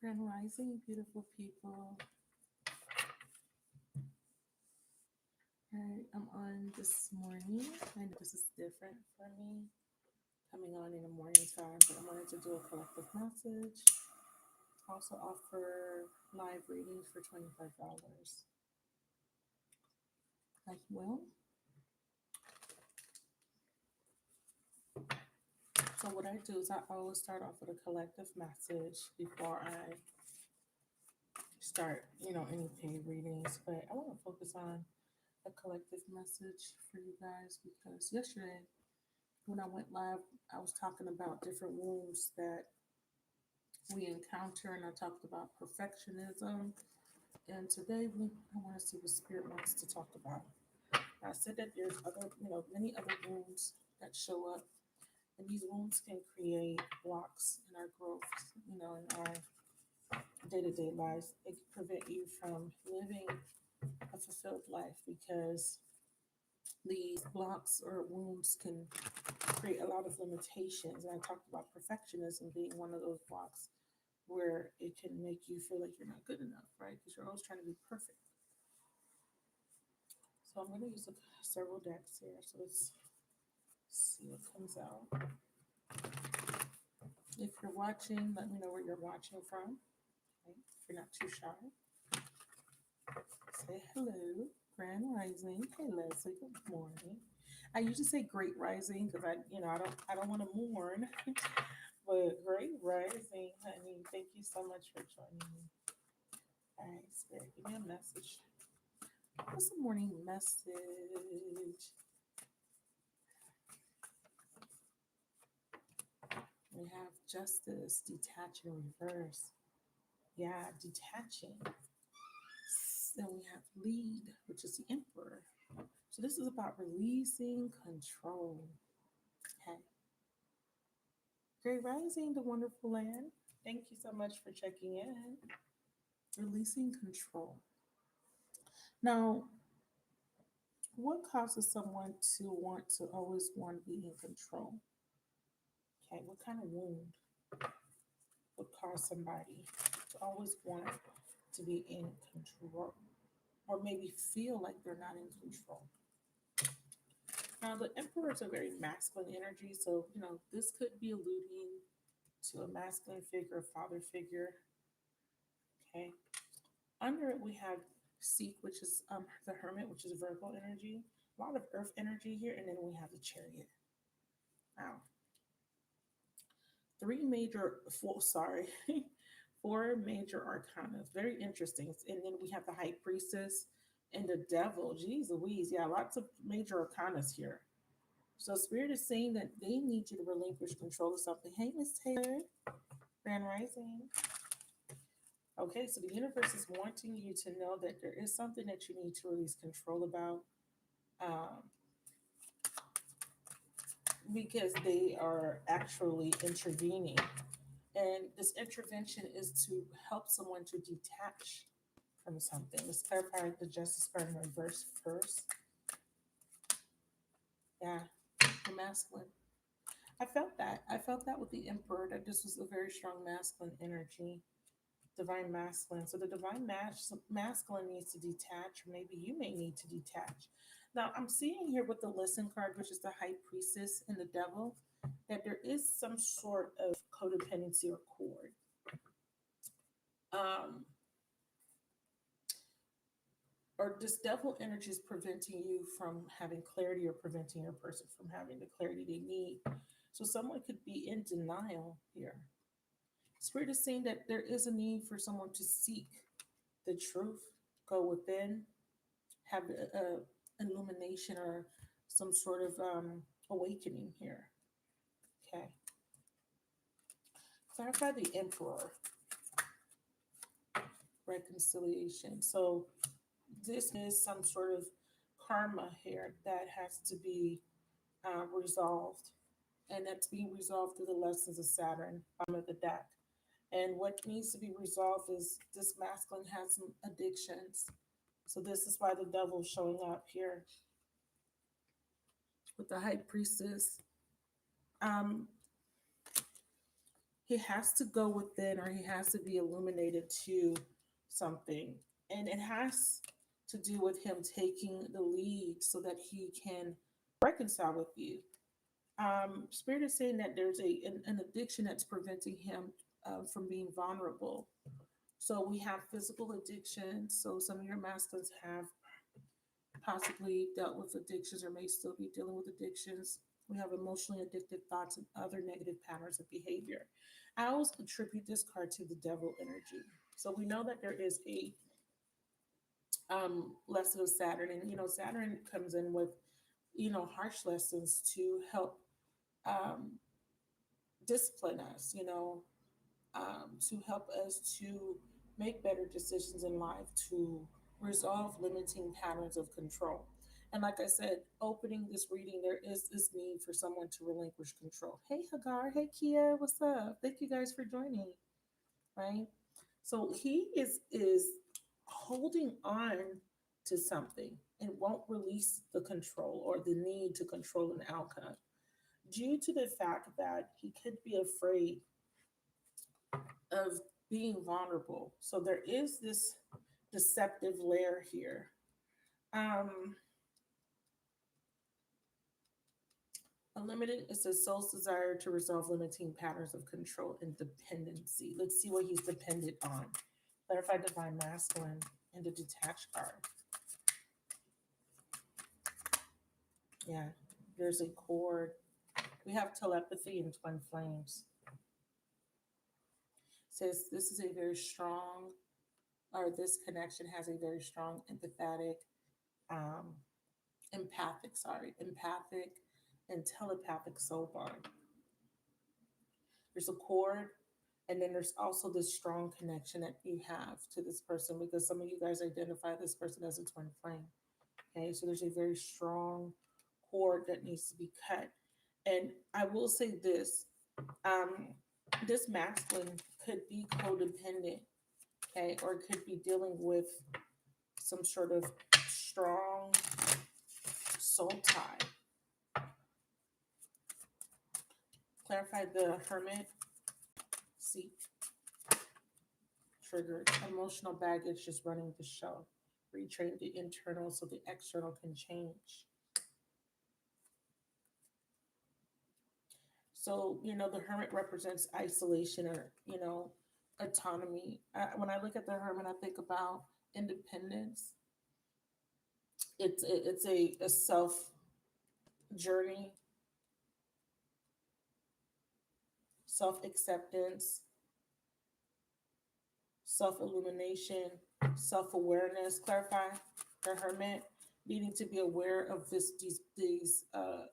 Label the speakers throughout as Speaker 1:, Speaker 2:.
Speaker 1: Grand Rising, beautiful people. All right, I'm on this morning. I know this is different for me, coming on in the morning time, but I wanted to do a collective message. Also offer live readings for $25 as well. So what I do is I always start off with a collective message before I start, any paid readings. But I want to focus on a collective message for you guys because yesterday when I went live, I was talking about different wounds that we encounter, and I talked about perfectionism. And today, I want to see what Spirit wants to talk about. I said that there's other, many other wounds that show up, and these wounds can create blocks in our growth, in our day-to-day lives. It can prevent you from living a fulfilled life because these blocks or wounds can create a lot of limitations. And I talked about perfectionism being one of those blocks where it can make you feel like you're not good enough, right? Because you're always trying to be perfect. So I'm going to use several decks here. So let's see what comes out. If you're watching, let me know where you're watching from. Okay? If you're not too shy, say hello. Grand Rising. Hey Leslie, good morning. I usually say Great Rising because I don't want to mourn, but Great Rising, honey. Thank you so much for joining me. All right, Spirit, give me a message. What's the morning message? We have Justice, detach and reverse. Yeah, detaching. Then we have Lead, which is the Emperor. So this is about releasing control. Okay. Great Rising, the wonderful land. Thank you so much for checking in. Releasing control. Now, what causes someone to want to always want to be in control? Okay, what kind of wound would cause somebody to always want to be in control? Or maybe feel like they're not in control. Now, the Emperor is a very masculine energy, so this could be alluding to a masculine figure, a father figure. Okay. Under it, we have Seek, which is the Hermit, which is Virgo energy. A lot of Earth energy here, and then we have the Chariot. Wow. Four major arcana. Very interesting. And then we have the High Priestess and the Devil. Jeez Louise. Yeah, lots of major arcanas here. So Spirit is saying that they need you to relinquish control of something. Hey, Miss Taylor. Grand Rising. Okay, so the universe is wanting you to know that there is something that you need to release control about. Because they are actually intervening. And this intervention is to help someone to detach from something. Let's clarify the Justice card in reverse first. Yeah, the masculine. I felt that. I felt that with the Emperor, that this was a very strong masculine energy, divine masculine. So the divine masculine needs to detach, or maybe you may need to detach. Now, I'm seeing here with the Listen card, which is the High Priestess and the Devil, that there is some sort of codependency or cord. Or this devil energy is preventing you from having clarity or preventing your person from having the clarity they need. So someone could be in denial here. Spirit is saying that there is a need for someone to seek the truth, go within, have a illumination or some sort of awakening here. Okay. Clarify the Emperor. Reconciliation. So this is some sort of karma here that has to be resolved, and that's being resolved through the lessons of Saturn of the deck. And what needs to be resolved is this masculine has some addictions. So this is why the devil's showing up here with the High Priestess. Um, he has to go within, or he has to be illuminated to something. And it has to do with him taking the lead so that he can reconcile with you. Spirit is saying that there's an addiction that's preventing him from being vulnerable. So we have physical addictions. So some of your masculines have possibly dealt with addictions or may still be dealing with addictions. We have emotionally addicted thoughts and other negative patterns of behavior. I always attribute this card to the devil energy. So we know that there is a lesson of Saturn, and Saturn comes in with harsh lessons to help um, discipline us. To help us to make better decisions in life, to resolve limiting patterns of control. And like I said, opening this reading, there is this need for someone to relinquish control. Hey, Hagar. Hey, Kia. What's up? Thank you guys for joining. Right. So he is holding on to something and won't release the control or the need to control an outcome due to the fact that he could be afraid of being vulnerable. So there is this deceptive layer here. Um, Unlimited is a soul's desire to resolve limiting patterns of control and dependency. Let's see what he's dependent on. Clarify divine masculine and the detached card. Yeah, there's a cord. We have telepathy and twin flames. Says this is a very strong, or this connection has a very strong empathetic, um, empathic and telepathic soul bond. There's a cord, and then there's also this strong connection that you have to this person because some of you guys identify this person as a twin flame. Okay, so there's a very strong cord that needs to be cut. And I will say this, um, this masculine could be codependent, okay, or could be dealing with some sort of strong soul tie. Clarify the hermit. See, triggered emotional baggage just running the show. Retrain the internal so the external can change. So, the hermit represents isolation or, autonomy. When I look at the hermit, I think about independence. It's a self journey, self acceptance, self illumination, self awareness. Clarify the hermit needing to be aware of these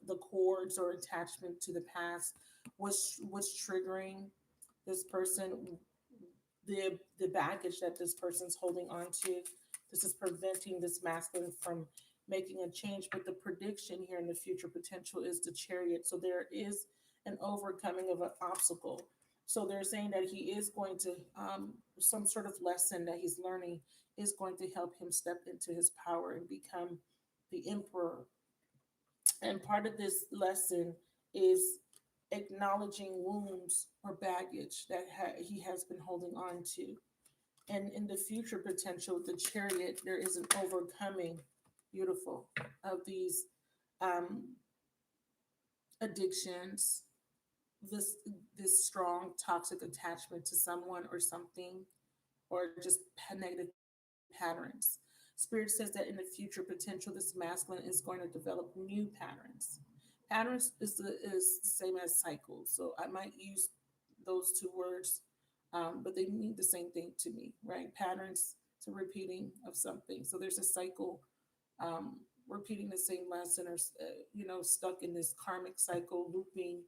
Speaker 1: the cords or attachment to the past, what's triggering this person, the baggage that this person's holding on to. This is preventing this masculine from making a change. But the prediction here in the future potential is the chariot. So there is an overcoming of an obstacle. So they're saying that he is going to, some sort of lesson that he's learning is going to help him step into his power and become the emperor. And part of this lesson is acknowledging wounds or baggage that he has been holding on to. And in the future potential, the chariot, there is an overcoming, beautiful, of these um, addictions, this this strong toxic attachment to someone or something, or just negative patterns. Spirit says that in the future potential, this masculine is going to develop new patterns. Patterns is the same as cycles. So I might use those two words, but they mean the same thing to me, right? Patterns to repeating of something. So there's a cycle, um, repeating the same lesson, or stuck in this karmic cycle, looping,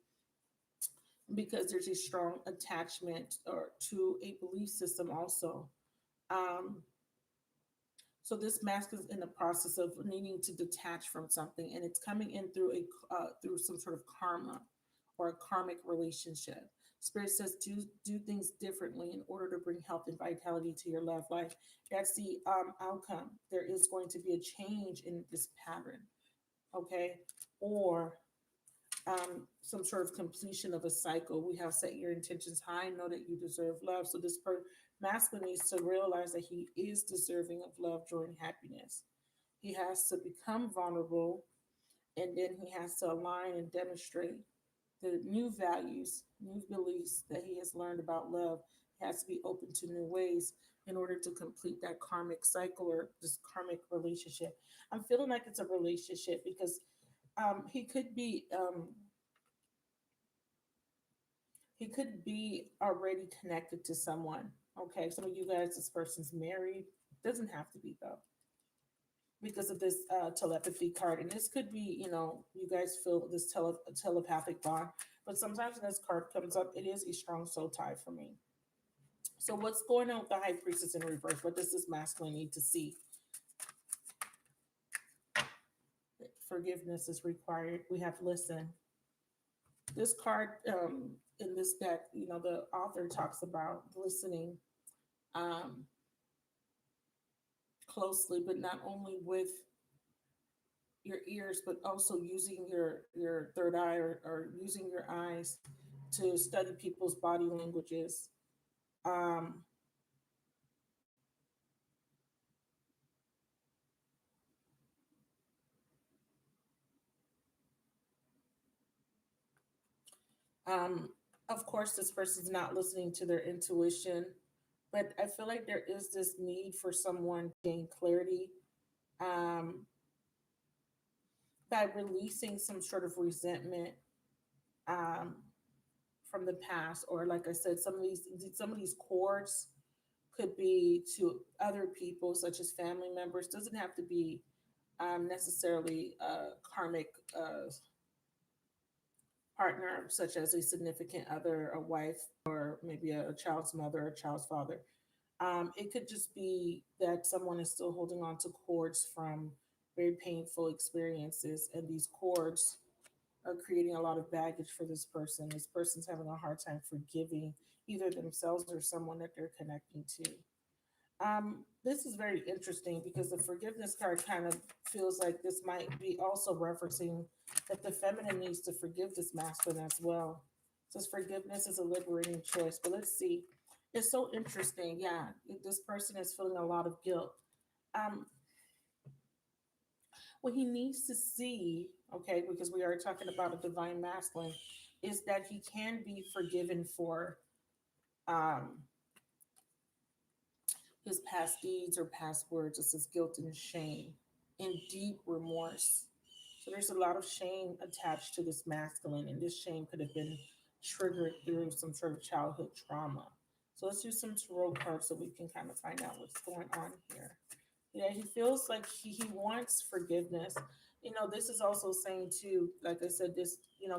Speaker 1: because there's a strong attachment or to a belief system also. Um, so this mask is in the process of needing to detach from something, and it's coming in through through some sort of karma or a karmic relationship. Spirit says do things differently in order to bring health and vitality to your love life. That's the outcome. There is going to be a change in this pattern, okay? Or some sort of completion of a cycle. We have set your intentions high, know that you deserve love. So this masculine needs to realize that he is deserving of love, joy, and happiness. He has to become vulnerable, and then he has to align and demonstrate the new values, new beliefs that he has learned about love. He has to be open to new ways in order to complete that karmic cycle or this karmic relationship. I'm feeling like it's a relationship because he could be already connected to someone. Okay, some of you guys, this person's married. Doesn't have to be though, because of this telepathy card. And this could be, you guys feel this telepathic bond. But sometimes when this card comes up, it is a strong soul tie for me. So what's going on with the High Priestess in reverse? What does this masculine need to see? Forgiveness is required. We have listen. This card in this deck, the author talks about listening um, closely, but not only with your ears, but also using your third eye, or using your eyes to study people's body languages. Um, um, of course, this person's not listening to their intuition, but I feel like there is this need for someone to gain clarity um, by releasing some sort of resentment um, from the past, or like I said, some of these cords could be to other people, such as family members. Doesn't have to be necessarily a karmic partner, such as a significant other, a wife, or maybe a child's mother or child's father. It could just be that someone is still holding on to cords from very painful experiences, and these cords are creating a lot of baggage for this person. This person's having a hard time forgiving either themselves or someone that they're connecting to. This is very interesting because the forgiveness card kind of feels like this might be also referencing that the feminine needs to forgive this masculine as well. It says forgiveness is a liberating choice. But let's see. It's so interesting. Yeah, this person is feeling a lot of guilt. Um, what he needs to see, okay, because we are talking about a divine masculine, is that he can be forgiven for um, his past deeds or past words. It says guilt and shame and deep remorse. So there's a lot of shame attached to this masculine, and this shame could have been triggered through some sort of childhood trauma. So let's use some tarot cards so we can kind of find out what's going on here. Yeah, he feels like he wants forgiveness. This is also saying too, like I said, this,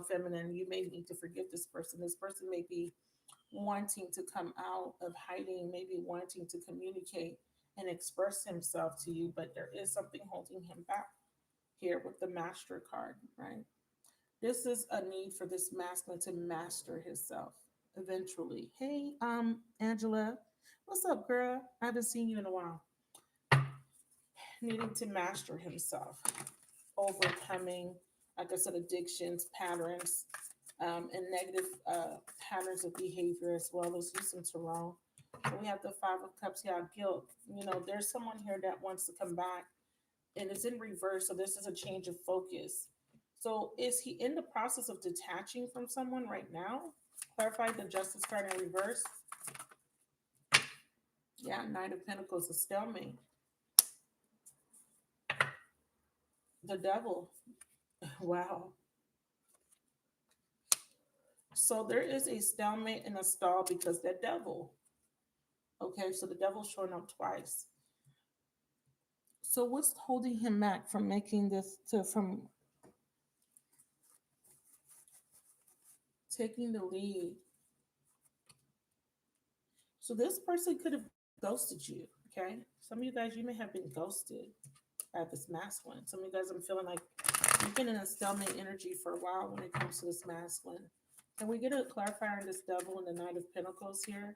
Speaker 1: feminine, you may need to forgive this person. This person may be wanting to come out of hiding, maybe wanting to communicate and express himself to you, but there is something holding him back here with the master card, right? This is a need for this masculine to master himself eventually. Hey, Angela, what's up, girl? I haven't seen you in a while. Needing to master himself, overcoming, like I said, addictions, patterns, and negative patterns of behavior as well. Let's use some tarot. So we have the Five of Cups. Yeah, guilt. There's someone here that wants to come back, and it's in reverse. So this is a change of focus. So is he in the process of detaching from someone right now? Clarify the Justice card in reverse. Yeah, Knight of Pentacles, a stalemate. The Devil. Wow. So there is a stalemate and a stall because that devil. Okay, so the devil's showing up twice. So what's holding him back from making this from taking the lead? So this person could have ghosted you. Okay, some of you guys, you may have been ghosted by this masculine. Some of you guys, I'm feeling like you've been in a stalemate energy for a while when it comes to this masculine. Can we get a clarifier on this devil and the Knight of Pentacles here?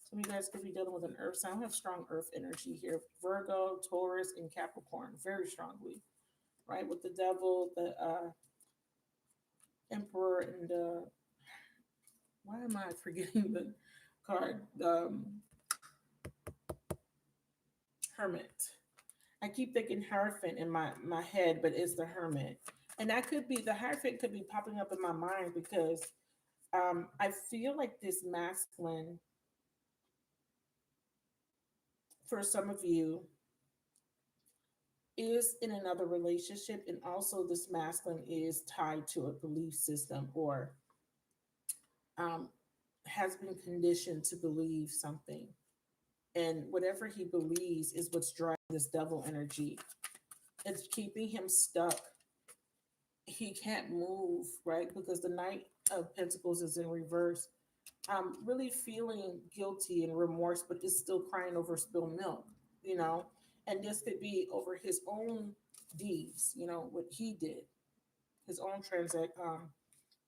Speaker 1: Some of you guys could be dealing with an earth sign. I have strong earth energy here. Virgo, Taurus, and Capricorn, very strongly, right? With the devil, Emperor and the, why am I forgetting the card? Hermit. I keep thinking Hierophant in my head, but it's the Hermit. And that could be, the Hierophant could be popping up in my mind because I feel like this masculine, for some of you, is in another relationship, and also this masculine is tied to a belief system, or um, has been conditioned to believe something, and whatever he believes is what's driving this devil energy. It's keeping him stuck. He can't move, right? Because the Knight of Pentacles is in reverse. Really feeling guilty and remorse, but is still crying over spilled milk, you know? And this could be over his own deeds, what he did, his own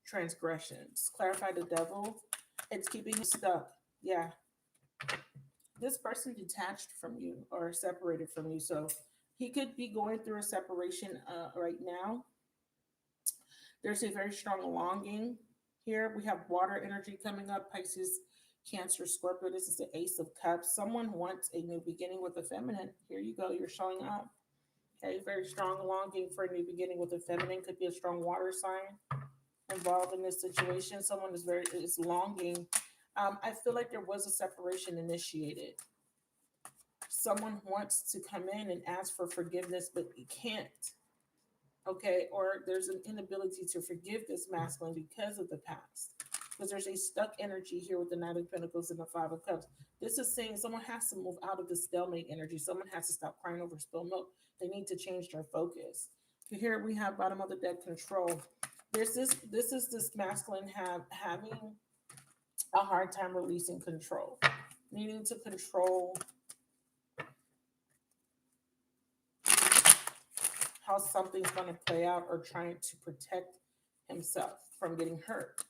Speaker 1: transgressions. Clarify the devil. It's keeping him stuck. Yeah. This person detached from you or separated from you. So he could be going through a separation right now. There's a very strong longing here. We have water energy coming up, Pisces, Cancer, Scorpio. This is the Ace of Cups. Someone wants a new beginning with the feminine. Here you go. You're showing up. Okay, very strong longing for a new beginning with the feminine. Could be a strong water sign involved in this situation. Someone is longing. I feel like there was a separation initiated. Someone wants to come in and ask for forgiveness, but you can't. Okay, or there's an inability to forgive this masculine because of the past. Because there's a stuck energy here with the Knight of Pentacles and the Five of Cups. This is saying someone has to move out of the stalemate energy. Someone has to stop crying over spilled milk. They need to change their focus. Here we have bottom of the deck, control. This masculine having a hard time releasing control, needing to control how something's going to play out, or trying to protect himself from getting hurt,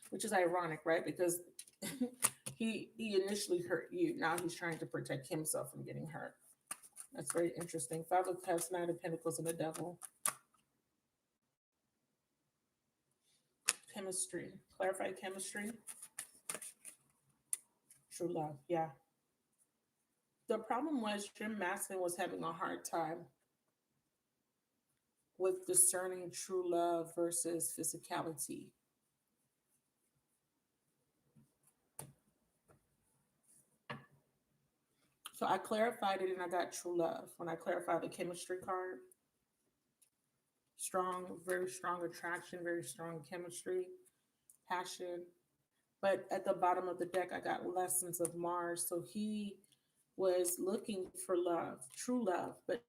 Speaker 1: which is ironic, right? Because he initially hurt you. Now he's trying to protect himself from getting hurt. That's very interesting. Five of Cups, Nine of Pentacles, and the Devil. Chemistry. Clarify chemistry. True love. Yeah. The problem was your masculine was having a hard time with discerning true love versus physicality. So I clarified it and I got true love. When I clarified the chemistry card, strong, very strong attraction, very strong chemistry, passion. But at the bottom of the deck, I got lessons of Mars. So he was looking for love, true love, but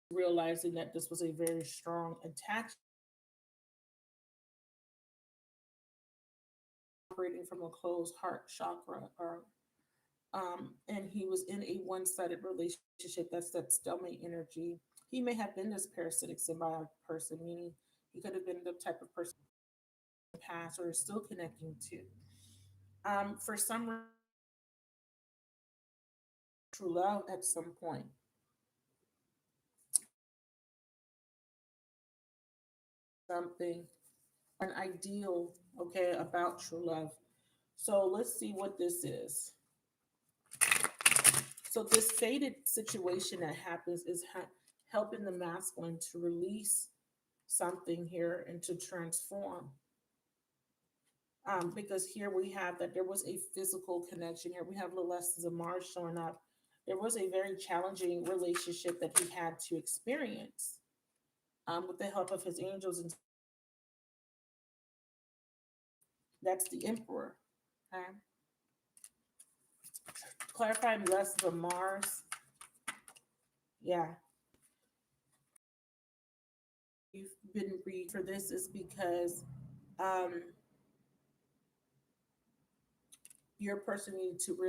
Speaker 1: realizing that this was a very strong attachment operating from a closed heart chakra, or and he was in a one-sided relationship. That's that stalemate energy. He may have been this parasitic symbiotic person, meaning he could have been the type of person in the past or is still connecting to. For some reason, true love at some point. Something, an ideal, okay, about true love. So let's see what this is. So this fated situation that happens is helping the masculine to release something here and to transform. Because here we have that there was a physical connection. Here we have the lessons of Mars showing up. There was a very challenging relationship that he had to experience with the help of his angels. And that's the Emperor. Okay? Clarifying lessons of Mars. Yeah. You've been read for this is because um, your person needed to